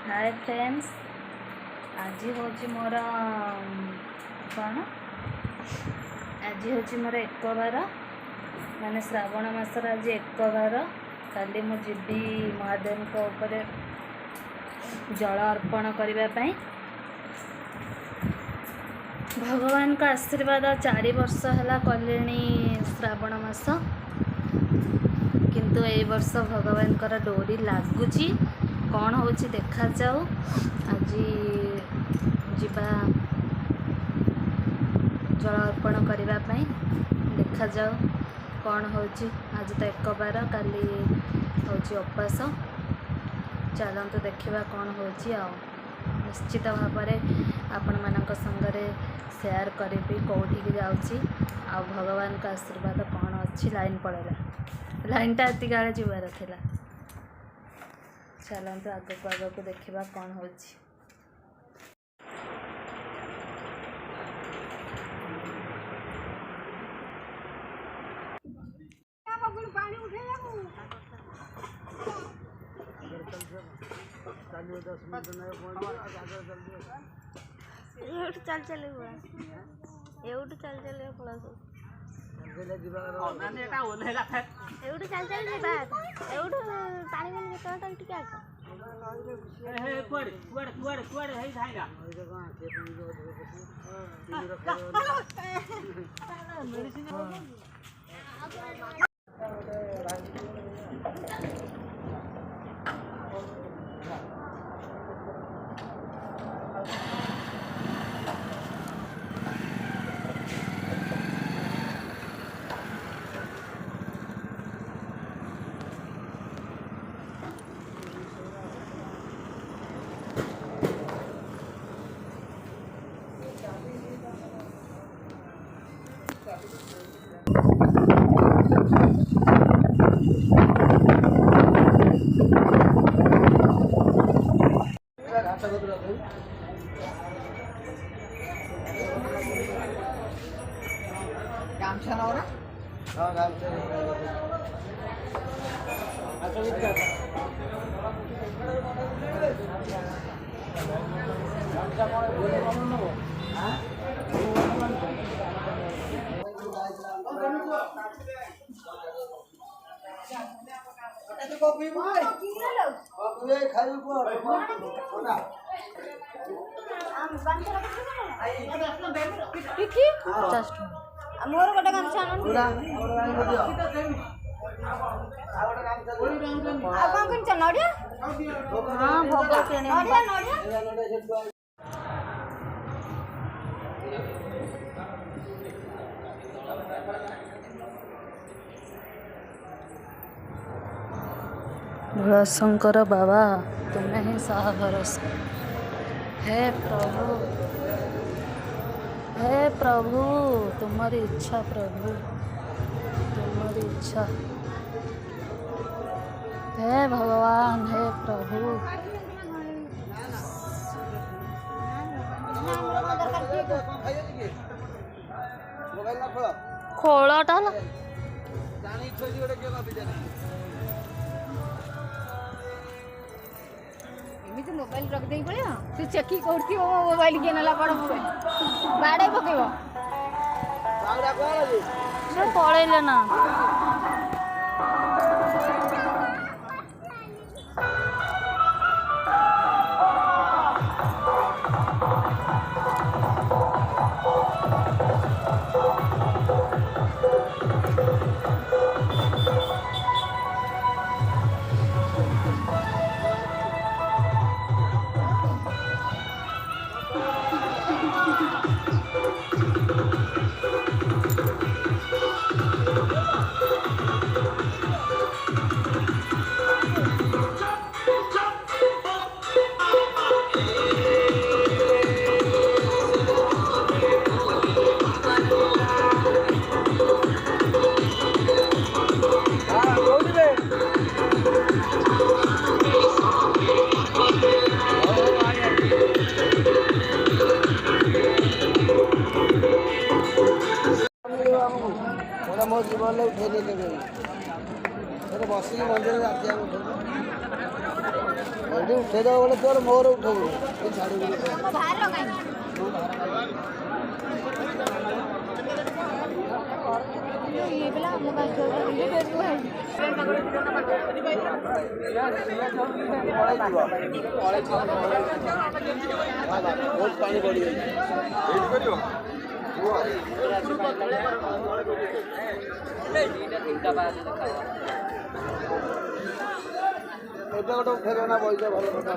Hi friends, आज हूँ मोर कौन आज हूँ मोर एक बार माने श्रावण मासर आज एक बार। काली मु जीवी महादेव ऊपर जल अर्पण करने। भगवान का आशीर्वाद 4 वर्ष है कले श्रावण मास, किंतु ए वर्ष भगवान का डोरी लगुच कौन हो देखा जाऊ। आज जीवा जल अर्पण करने देखा जाऊ कौन हो। आज तो एक बार, काली हूँ उपास। चलतु देखा कौन हो। निश्चित भाव आपण मानक संगरे शेयर करी कौटी जाऊँगी आ भगवान का आशीर्वाद कौन अच्छी। लाइन पड़ेगा, लाइनटा एति गाड़े जीवार थिला। चलतु आगक आगक देखा कौन हो। चल चल एवटू चल चल पड़ा एवटू चल चल एवटू पानी में टिके मोर गोटे गामछा नड़िया हाँ भोग भोलाशंकर बाबा तुम्हें ही सहा भरोसा। हे प्रभु तुम्हारी इच्छा, प्रभु तुम्हारी इच्छा। हे भगवान, हे प्रभु। खोलटा मोबाइल रख दे पड़े तू चेकी कर मोबाइल किए ना कौन बाड़े पकेब पड़े ना। मो जीवन उठे बस मंदिर ଏଠି ଉଠେଇଦେବ ବୋଲେ ତୋର ମୋର ଉଠେଇବୁ ବହୁତ ପାଣି ବଢ଼ିଯାଇଛି ଏବେ ଗୋଟେ ଉଠେଇବେ ନା ପଇସା ଭଲ କଥା